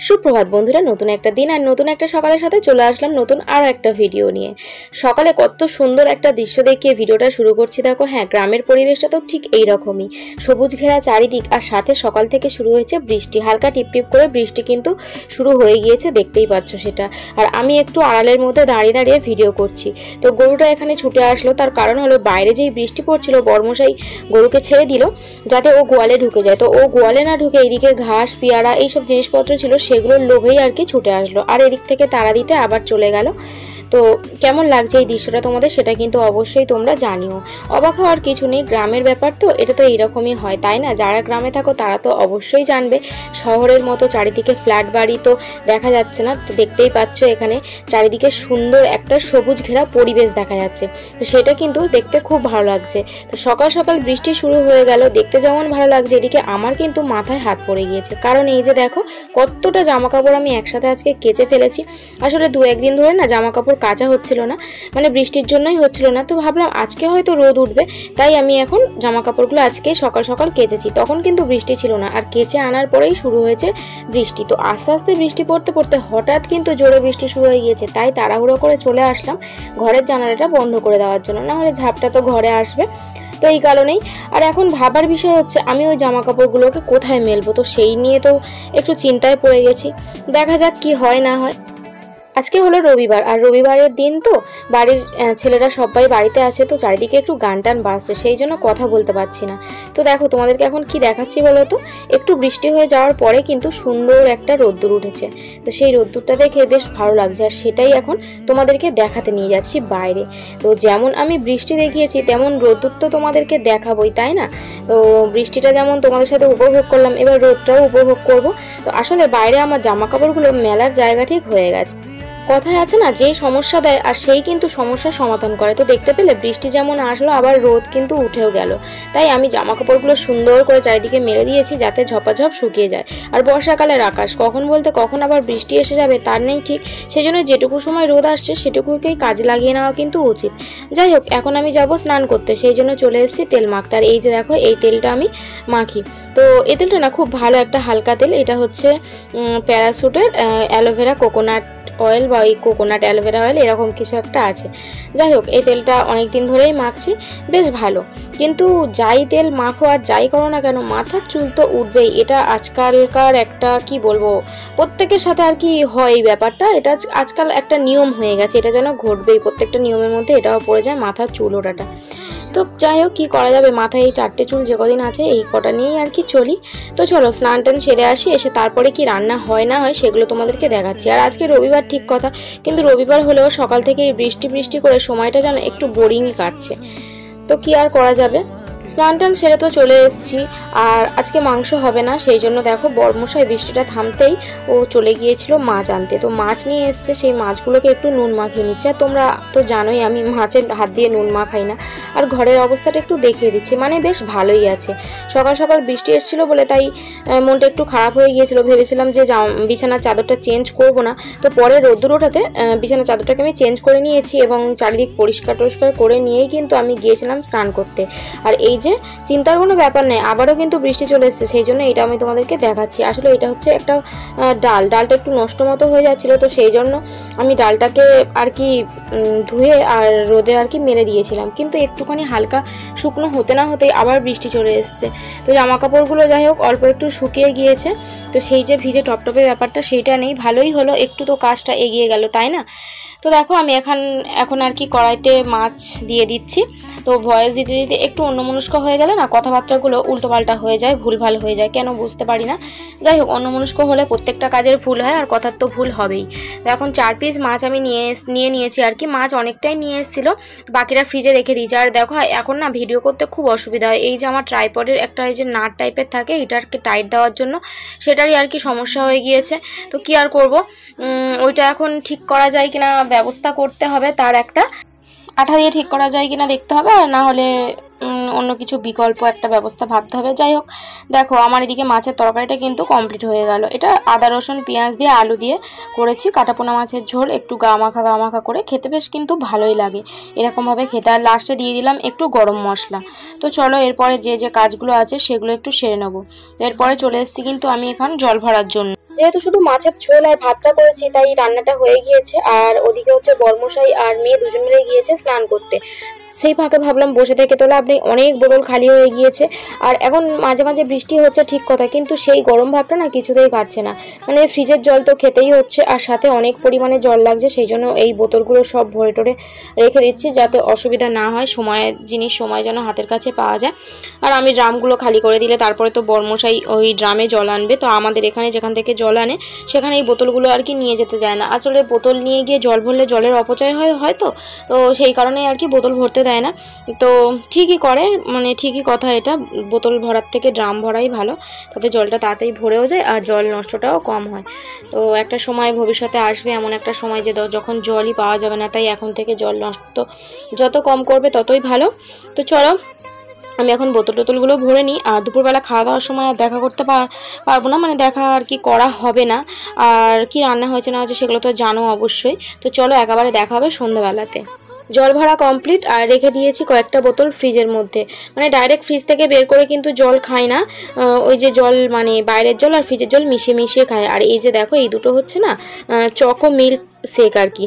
সুপ্রভাত বন্ধুরা, নতুন একটা দিন আর নতুন একটা সকালের সাথে চলে আসলাম নতুন আরও একটা ভিডিও নিয়ে। সকালে কত সুন্দর একটা দৃশ্য দেখিয়ে ভিডিওটা শুরু করছি। দেখো, হ্যাঁ, গ্রামের পরিবেশটা তো ঠিক এইরকমই, সবুজ ঘেরা চারিদিক, আর সাথে সকাল থেকে শুরু হয়েছে বৃষ্টি, হালকা টিপটিপ করে বৃষ্টি কিন্তু শুরু হয়ে গিয়েছে, দেখতেই পাচ্ছ সেটা। আর আমি একটু আড়ালের মধ্যে দাঁড়িয়ে দাঁড়িয়ে ভিডিও করছি। তো গরুটা এখানে ছুটে আসলো, তার কারণ হলো বাইরে যেই বৃষ্টি পড়ছিল বর্মশাই গরুকে ছেড়ে দিল যাতে ও গোয়ালে ঢুকে যায়। তো ও গোয়ালে না ঢুকে এইদিকে ঘাস, পেয়ারা এইসব জিনিসপত্র ছিল সেগুলোর লোভেই আর কি ছুটে আসলো, আর এদিক থেকে তাড়া দিতে আবার চলে গেল। তো কেমন লাগছে এই দৃশ্যটা তোমাদের, সেটা কিন্তু অবশ্যই তোমরা জানিও। অবাক হওয়ার কিছু নেই, গ্রামের ব্যাপার তো, এটা তো এইরকমই হয়, তাই না? যারা গ্রামে থাকো তারা তো অবশ্যই জানবে। শহরের মতো চারিদিকে ফ্ল্যাট বাড়ি তো দেখা যাচ্ছে না, তো দেখতেই পাচ্ছ এখানে চারিদিকে সুন্দর একটা সবুজ ঘেরা পরিবেশ দেখা যাচ্ছে, তো সেটা কিন্তু দেখতে খুব ভালো লাগছে। তো সকাল সকাল বৃষ্টি শুরু হয়ে গেল, দেখতে যেমন ভালো লাগছে, এদিকে আমার কিন্তু মাথায় হাত পড়ে গিয়েছে, কারণ এই যে দেখো কতটা জামা কাপড় আমি একসাথে আজকে কেচে ফেলেছি। আসলে দু একদিন ধরে না জামা কাপড় কাচা হচ্ছিল না, মানে বৃষ্টির জন্যই হচ্ছিল না। তো ভাবলাম আজকে হয়তো রোদ উঠবে, তাই আমি এখন জামা কাপড়গুলো আজকে সকাল সকাল কেচেছি। তখন কিন্তু বৃষ্টি ছিল না, আর কেচে আনার পরেই শুরু হয়েছে বৃষ্টি। তো আস্তে আস্তে বৃষ্টি পড়তে পড়তে হঠাৎ কিন্তু জোরে বৃষ্টি শুরু হয়ে গিয়েছে, তাই তাড়াহুড়ো করে চলে আসলাম ঘরের জানালাটা বন্ধ করে দেওয়ার জন্য, না হলে ঝাপটা তো ঘরে আসবে। তো এই কারণেই। আর এখন ভাবার বিষয় হচ্ছে আমি ওই জামা কাপড়গুলোকে কোথায় মেলবো, তো সেই নিয়ে তো একটু চিন্তায় পড়ে গেছি। দেখা যাক কি হয় না হয়। আজকে হলো রবিবার, আর রবিবারের দিন তো বাড়ির ছেলেরা সবাই বাড়িতে আছে, তো চারিদিকে একটু গান টান বাজছে, সেই জন্য কথা বলতে পারছি না। তো দেখো তোমাদেরকে এখন কি দেখাচ্ছি বলো তো, একটু বৃষ্টি হয়ে যাওয়ার পরে কিন্তু সুন্দর একটা রোদ্দুর উঠেছে, তো সেই রোদ্দুরটা দেখে বেশ ভালো লাগছে, আর সেটাই এখন তোমাদেরকে দেখাতে নিয়ে যাচ্ছি বাইরে। তো যেমন আমি বৃষ্টি দেখিয়েছি তেমন রোদ্দুর তো তোমাদেরকে দেখাবোই, তাই না? তো বৃষ্টিটা যেমন তোমাদের সাথে উপভোগ করলাম, এবার রোদটাও উপভোগ করব। তো আসলে বাইরে আমার জামা কাপড়গুলো মেলার জায়গা ঠিক হয়ে গেছে। কথায় আছে না, যেই সমস্যা দেয় আর সেই কিন্তু সমস্যার সমাধান করে। তো দেখতে পেলে বৃষ্টি যেমন আসলো, আবার রোদ কিন্তু উঠেও গেল, তাই আমি জামা কাপড়গুলো সুন্দর করে চারিদিকে মেলে দিয়েছি যাতে ঝপাঝপ শুকিয়ে যায়। আর বর্ষাকালের আকাশ, কখন বলতে কখন আবার বৃষ্টি এসে যাবে তার নেই ঠিক, সেই জন্য যেটুকু সময় রোদ আসছে সেটুকুকেই কাজে লাগিয়ে নেওয়া কিন্তু উচিত। যাই হোক, এখন আমি যাব স্নান করতে, সেই জন্য চলে এসেছি তেল মাখতে। আর এই যে দেখো এই তেলটা আমি মাখি, তো এই তেলটা না খুব ভালো একটা হালকা তেল, এটা হচ্ছে প্যারাশুটের অ্যালোভেরা কোকোনাট অয়েল বা ওই কোকোনাট অ্যালোভেরা অয়েল এরকম কিছু একটা আছে। যাই হোক, এই তেলটা অনেক দিন ধরেই মাখছি, বেশ ভালো। কিন্তু যাই তেল মাখো আর যাই করো না কেন, মাথার চুল তো উঠবেই, এটা আজকালকার একটা কি বলবো, প্রত্যেকের সাথে আর কি হয় এই ব্যাপারটা, এটা আজকাল একটা নিয়ম হয়ে গেছে, এটা যেন ঘটবেই, প্রত্যেকটা নিয়মের মধ্যে এটাও পড়ে যায়, মাথার চুল ওঠাটা। তো যাই হোক, কী করা যাবে, মাথায় এই চারটে চুল যে কদিন আছে এই কটা নিয়েই আর কি চলি। তো চলো স্নান টান সেরে আসি, এসে তারপরে কি রান্না হয় না হয় সেগুলো তোমাদেরকে দেখাচ্ছি। আর আজকে রবিবার ঠিক কথা, কিন্তু রবিবার হলেও সকাল থেকে বৃষ্টি বৃষ্টি করে সময়টা যেন একটু বোরিংই কাটছে, তো কি আর করা যাবে। স্নান টান সেরে তো চলে এসেছি, আর আজকে মাংস হবে না, সেই জন্য দেখো বর্মশাই বৃষ্টিটা থামতেই ও চলে গিয়েছিল মাছ আনতে, তো মাছ নিয়ে এসছে, সেই মাছগুলোকে একটু নুন মাখিয়ে নিচ্ছে। আর তোমরা তো জানোই আমি মাছের হাত দিয়ে নুন মাখাই না, আর ঘরের অবস্থাটা একটু দেখিয়ে দিচ্ছি, মানে বেশ ভালোই আছে। সকাল সকাল বৃষ্টি এসেছিলো বলে তাই মনটা একটু খারাপ হয়ে গিয়েছিলো, ভেবেছিলাম যে বিছানার চাদরটা চেঞ্জ করব না, তো পরে রোদ্দুর ওঠাতে বিছানার চাদরটাকে আমি চেঞ্জ করে নিয়েছি এবং চারিদিক পরিষ্কার টরিষ্কার করে নিয়েই কিন্তু আমি গিয়েছিলাম স্নান করতে। আর এই যে চিন্তার কোনো ব্যাপার নেই, আবারও কিন্তু বৃষ্টি চলে এসেছে, সেই জন্য এটা আমি তোমাদেরকে দেখাচ্ছি। আসলে এটা হচ্ছে একটা ডালটা একটু নষ্ট মতো হয়ে যাচ্ছিলো, তো সেই জন্য আমি ডালটাকে আর কি ধুয়ে আর রোদে আর কি মেলে দিয়েছিলাম, কিন্তু একটুখানি হালকা শুকনো হতে না হতেই আবার বৃষ্টি চলে এসেছে। তো জামা কাপড়গুলো যাই হোক অল্প একটু শুকিয়ে গিয়েছে, তো সেই যে ভিজে টপটপে ব্যাপারটা সেইটা নেই, ভালোই হলো, একটু তো কাজটা এগিয়ে গেল, তাই না? তো দেখো আমি এখন আর কি কড়াইতে মাছ দিয়ে দিচ্ছি। তো ভয়েস দিতে দিতে একটু অন্যমনস্ক হয়ে গেলে না কথাবার্তাগুলো উল্টোপাল্টা হয়ে যায়, ভুলভাল হয়ে যায়, কেন বুঝতে পারি না। যাই হোক, অন্যমনস্ক হলে প্রত্যেকটা কাজের ভুল হয়, আর কথার তো ভুল হবেই। তো এখন 4 পিস মাছ আমি নিয়ে নিয়েছি আর কি, মাছ অনেকটাই নিয়ে এসেছিলো, বাকিটা ফ্রিজে রেখে দিয়েছি। আর দেখো এখন না ভিডিও করতে খুব অসুবিধা হয়, এই যে আমার ট্রাইপডের একটা এই যে নাট টাইপের থাকে, এটাকে টাইট দেওয়ার জন্য সেটারই আর কি সমস্যা হয়ে গিয়েছে। তো কি আর করব, ওইটা এখন ঠিক করা যায় কিনা ব্যবস্থা করতে হবে, তার একটা আঠা দিয়ে ঠিক করা যায় কিনা দেখতে হবে, আর না হলে অন্য কিছু বিকল্প একটা ব্যবস্থা ভাবতে হবে। যাই হোক, দেখো আমার এদিকে মাছের তরকারিটা কিন্তু কমপ্লিট হয়ে গেল। এটা আদা রসুন পেঁয়াজ দিয়ে আলু দিয়ে করেছি, কাটাপোনা মাছের ঝোল, একটু গা মাখা করে খেতে বেশ কিন্তু ভালোই লাগে এরকমভাবে খেতে। আর লাস্টে দিয়ে দিলাম একটু গরম মশলা। তো চলো এরপরে যে কাজগুলো আছে সেগুলো একটু সেরে নেবো। তো এরপরে চলে এসেছি কিন্তু আমি এখানে জল ভরার জন্য। যেহেতু শুধু মাছের ঝোল আর ভাতটা করেছি তাই রান্নাটা হয়ে গিয়েছে। আর ওদিকে হচ্ছে বর্মশাই আর মেয়ে দুজন মিলে গিয়েছে স্নান করতে। সেই ফাঁকে ভাবলাম বসে থেকে তো লাভ নেই, অনেক বোতল খালি হয়ে গিয়েছে। আর এখন মাঝে মাঝে বৃষ্টি হচ্ছে ঠিক কথা, কিন্তু সেই গরম ভাবটা না কিছুতেই কাটছে না। মানে ফ্রিজের জল তো খেতেই হচ্ছে, আর সাথে অনেক পরিমাণে জল লাগছে, সেই জন্য এই বোতলগুলো সব ভরে টরে রেখে দিচ্ছি যাতে অসুবিধা না হয়, সময়ের জিনিস সময় যেন হাতের কাছে পাওয়া যায়। আর আমি ড্রামগুলো খালি করে দিলে তারপরে তো বর্মশাই ওই ড্রামে জল আনবে। তো আমাদের এখানে যেখান থেকে জল আনে সেখানে এই বোতলগুলো আর কি নিয়ে যেতে যায় না। আসলে বোতল নিয়ে গিয়ে জল ভরলে জলের অপচয় হয় হয়তো, তো সেই কারণেই আর কি বোতল ভরতে দেয় না। তো ঠিকই করে, মানে ঠিকই কথা, এটা বোতল ভরার থেকে ড্রাম ভরাই ভালো, তাতে জলটা তাড়াতাড়ি ভরেও যায় আর জল নষ্টটাও কম হয়। তো একটা সময় ভবিষ্যতে আসবে এমন একটা সময় যে যখন জলই পাওয়া যাবে না, তাই এখন থেকে জল নষ্ট যত কম করবে ততই ভালো। তো চলো আমি এখন বোতলগুলো ভরে নিই। আর দুপুরবেলা খাওয়া দাওয়ার সময় আর দেখা করতে পারবো না, মানে দেখা আর কি করা হবে না। আর কি রান্না হয়েছে না হয়েছে সেগুলো তো জানো অবশ্যই। তো চলো একেবারে দেখা হবে সন্ধ্যাবেলাতে। জল ভরা কমপ্লিট, আর রেখে দিয়েছি কয়েকটা বোতল ফ্রিজের মধ্যে। মানে ডাইরেক্ট ফ্রিজ থেকে বের করে কিন্তু জল খাই না, ওই যে জল মানে বাইরের জল আর ফ্রিজের জল মিশিয়ে মিশিয়ে খাই। আর এই যে দেখো এই দুটো হচ্ছে না চকো মিল্ক শেক আর কি,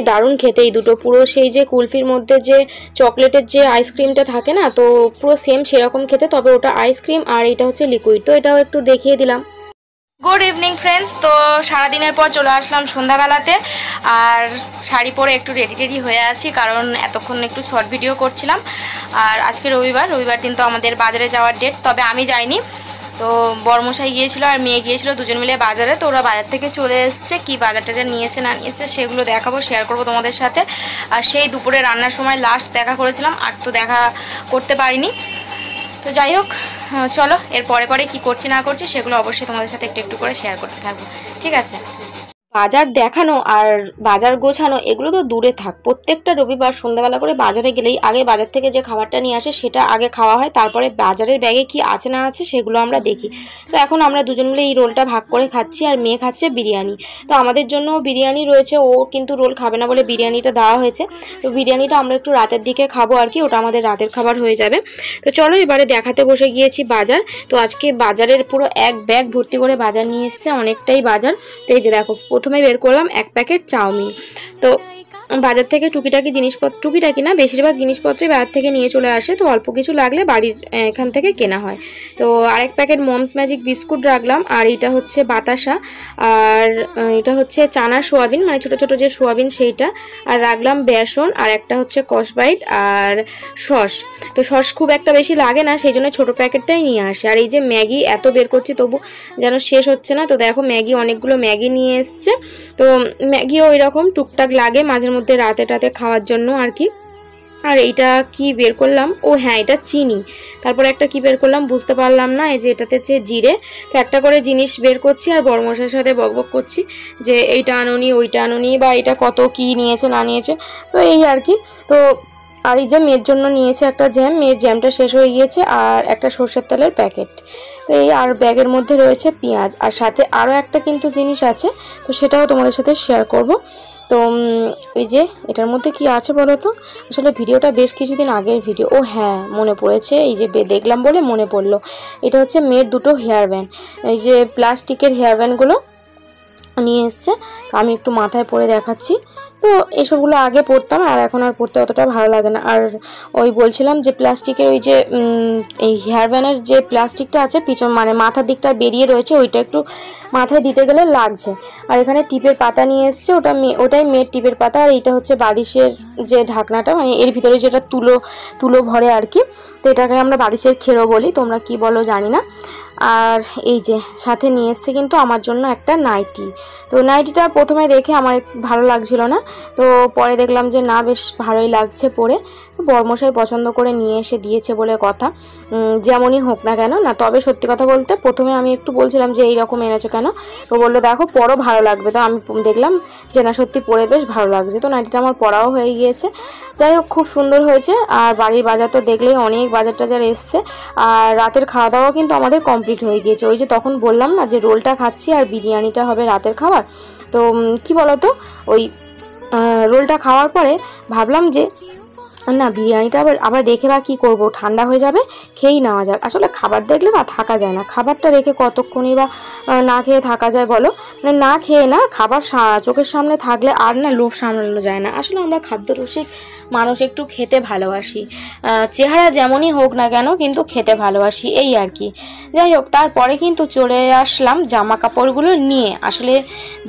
দারুণ খেতে এই দুটো, পুরো সেই যে কুলফির মধ্যে যে চকলেটের যে আইসক্রিমটা থাকে না, তো পুরো সেম সেরকম খেতে, তবে ওটা আইসক্রিম আর এটা হচ্ছে লিকুইড। তো এটাও একটু দেখিয়ে দিলাম। Good evening friends. তো সারাদিনের পর চলে আসলাম সন্ধ্যাবেলাতে, আর শাড়ি পরে একটু রেডি হয়ে আছি কারণ এতক্ষণ একটু শর্ট ভিডিও করছিলাম। আর আজকে রবিবার দিন তো আমাদের বাজারে যাওয়ার ডেট, তবে আমি যাইনি। তো বর্মশাই গিয়েছিল আর মেয়ে গিয়েছিল দুজন মিলে বাজারে। তো ওরা বাজার থেকে চলে এসছে, কি বাজার টাজার নিয়েছে না নিয়েছে সেগুলো দেখাবো, শেয়ার করবো তোমাদের সাথে। আর সেই দুপুরে রান্নার সময় লাস্ট দেখা করেছিলাম, আর তো দেখা করতে পারিনি। তো যাই হোক, চলো এর পরে কি করছি না করছি সেগুলো অবশ্যই তোমাদের সাথে একটু একটু করে শেয়ার করতে থাকবো, ঠিক আছে। বাজার দেখানো আর বাজার গোছানো এগুলো তো দূরে থাক, প্রত্যেকটা রবিবার সন্ধ্যাবেলা করে বাজারে গেলেই আগে বাজার থেকে যে খাবারটা নিয়ে আসে সেটা আগে খাওয়া হয়, তারপরে বাজারের ব্যাগে কি আছে না আছে সেগুলো আমরা দেখি। তো এখন আমরা দুজন মিলে এই রোলটা ভাগ করে খাচ্ছি, আর মেয়ে খাচ্ছে বিরিয়ানি। তো আমাদের জন্য বিরিয়ানি রয়েছে, ও কিন্তু রোল খাবে না বলে বিরিয়ানিটা দেওয়া হয়েছে। তো বিরিয়ানিটা আমরা একটু রাতের দিকে খাবো আর কি, ওটা আমাদের রাতের খাবার হয়ে যাবে। তো চলো এবারে দেখাতে বসে গিয়েছি বাজার। তো আজকে বাজারের পুরো এক ব্যাগ ভর্তি করে বাজার নিয়ে এসছে, অনেকটাই বাজার। তো এই যে দেখো প্রথমে বের করলাম 1 প্যাকেট চাউমিন। তো বাজার থেকে টুকিটাকি না, বেশিরভাগ জিনিসপত্রই বাজার থেকে নিয়ে চলে আসে, তো অল্প কিছু লাগলে বাড়ির এখান থেকে কেনা হয়। তো আরেক প্যাকেট মমস ম্যাজিক বিস্কুট রাখলাম, আর এটা হচ্ছে বাতাসা, আর এটা হচ্ছে চানা সোয়াবিন, মানে ছোটো ছোটো যে সোয়াবিন সেইটা, আর রাখলাম বেসন, আর একটা হচ্ছে কসবাইট আর সস। তো সস খুব একটা বেশি লাগে না, সেই জন্য ছোটো প্যাকেটটাই নিয়ে আসে। আর এই যে ম্যাগি এত বের করছি তবু যেন শেষ হচ্ছে না। তো দেখো ম্যাগি অনেকগুলো ম্যাগি নিয়ে এসছে। তো ম্যাগিও ওই রকম টুকটাক লাগে মাঝে মধ্যে রাতে খাওয়ার জন্য আর কি। আর এইটা কি বের করলাম, ও হ্যাঁ এটা চিনি। তারপরে একটা কি বের করলাম বুঝতে পারলাম না, এই যে এটাতে হচ্ছে জিরে। তো একটা করে জিনিস বের করছি আর বড়মশাইয়ের সাথে বকবক করছি যে এইটা আনোনি ওইটা আনোনি, বা এটা কত কি নিয়েছে না নিয়েছে, তো এই আর কি। তো আর এই যে মেয়ের জন্য নিয়েছে একটা জ্যাম, মেয়ের জ্যামটা শেষ হয়ে গিয়েছে, আর একটা সর্ষের তেলের প্যাকেট। তো এই আর ব্যাগের মধ্যে রয়েছে পেঁয়াজ, আর সাথে আরও একটা কিন্তু জিনিস আছে, তো সেটাও তোমাদের সাথে শেয়ার করব। তো এই যে এটার মধ্যে কি আছে বলো তো, আসলে ভিডিওটা বেশ কিছুদিন আগের ভিডিও। ও হ্যাঁ মনে পড়েছে, এই যে দেখলাম বলে মনে পড়লো, এটা হচ্ছে মেয়ের দুটো হেয়ার ব্যান্ড, এই যে প্লাস্টিকের হেয়ার ব্যান্ডগুলো নিয়ে এসছে। তো আমি একটু মাথায় পরে দেখাচ্ছি। তো এসবগুলো আগে পরতাম, আর এখন আর পরতে অতটা ভালো লাগে না। আর ওই বলছিলাম যে প্লাস্টিকের ওই যে এই হেয়ার ব্যান্ডের যে প্লাস্টিকটা আছে পিছন মানে মাথার দিকটা বেরিয়ে রয়েছে, ওইটা একটু মাথায় দিতে গেলে লাগছে। আর এখানে টিপের পাতা নিয়ে এসছে, ওটাই মেয়ের টিপের পাতা। আর এইটা হচ্ছে বালিশের যে ঢাকনাটা, মানে এর ভিতরে যেটা তুলো ভরে আর কি। তো এটাকে আমরা বালিশের খেরো বলি, তোমরা কি বলো জানি না। আর এই যে সাথে নিয়ে এসছে কিন্তু আমার জন্য একটা নাইটি। তো নাইটিটা প্রথমে দেখে আমার ভালো লাগছিল না, তো পরে দেখলাম যে না বেশ ভালোই লাগছে পরে। বর্মশাই পছন্দ করে নিয়ে এসে দিয়েছে বলে কথা, যেমনই হোক না কেন না। তবে সত্যি কথা বলতে প্রথমে আমি একটু বলছিলাম যে এইরকম এনেছো কেন, তো বললো দেখো পরও ভালো লাগবে। তো আমি দেখলাম যে না সত্যি পরে বেশ ভালো লাগছে। তো নাইটিটা আমার পরাও হয়ে গিয়েছে। যাই হোক খুব সুন্দর হয়েছে। আর বাড়ির বাজার তো দেখলেই অনেক বাজার টাজার এসছে। আর রাতের খাওয়া দাওয়া কিন্তু আমাদের কমপ্লিট হয়ে গিয়েছে। ওই যে তখন বললাম না যে রোলটা খাচ্ছি আর বিরিয়ানিটা হবে রাতের খাবার। তো কি বলতো, ওই রোলটা খাওয়ার পরে ভাবলাম যে না বিরিয়ানিটা আবার রেখে বা কী করবো, ঠান্ডা হয়ে যাবে, খেয়েই নেওয়া যাক। আসলে খাবার দেখলে না থাকা যায় না, খাবারটা রেখে কতক্ষণই বা না খেয়ে থাকা যায় বলো। মানে না খেয়ে না, খাবার চোখের সামনে থাকলে আর না লোভ সামলানো যায় না। আসলে আমরা খাদ্যরসিক মানুষ, একটু খেতে ভালোবাসি, চেহারা যেমনই হোক না কেন কিন্তু খেতে ভালোবাসি, এই আর কি। যাই হোক, তারপরে কিন্তু চলে আসলাম জামা কাপড়গুলো নিয়ে। আসলে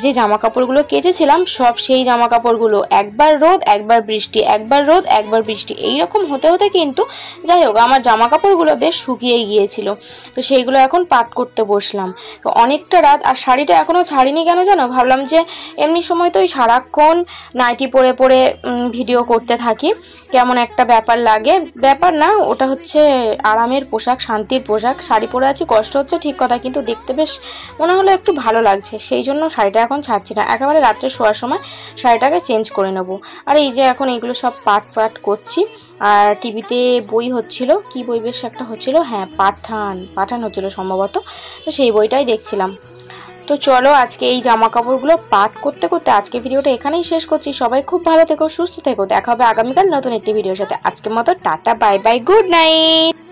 যে জামা কাপড়গুলো কেচেছিলাম সব সেই জামা কাপড়গুলো একবার রোদ একবার বৃষ্টি, একবার রোদ একবার বৃষ্টি, এইরকম হতে হতে কিন্তু যাই হোক আমার জামা কাপড়গুলো বেশ শুকিয়ে গিয়েছিল। তো সেইগুলো এখন পাট করতে বসলাম। তো অনেকটা রাত, আর শাড়িটা এখনও ছাড়িনি কেন জানো, ভাবলাম যে এমনি সময় তো ওই সারাক্ষণ নাইটি পরে পরে ভিডিও করতে থাকি, কেমন একটা ব্যাপার লাগে। ব্যাপার না, ওটা হচ্ছে আরামের পোশাক, শান্তির পোশাক। শাড়ি পরে আছি, কষ্ট হচ্ছে ঠিক কথা, কিন্তু দেখতে বেশ মনে হলো একটু ভালো লাগছে, সেই জন্য শাড়িটা এখন ছাড়ছি না, একেবারে রাত্রে শোয়ার সময় শাড়িটাকে চেঞ্জ করে নেব। আর এই যে এখন এইগুলো সব পাট করছি। আর টিভিতে বই হচ্ছিল, কি বই বেশ একটা হচ্ছিল, হ্যাঁ পাঠান হচ্ছিল সম্ভবত, তো সেই বইটাই দেখছিলাম। তো চলো আজকে এই জামা কাপড়গুলো পাট করতে করতে আজকে ভিডিওটা এখানেই শেষ করছি। সবাই খুব ভালো থেকো, সুস্থ থেকো, দেখা হবে আগামীকাল নতুন একটি ভিডিওর সাথে। আজকের মতো tata, bye bye, good night.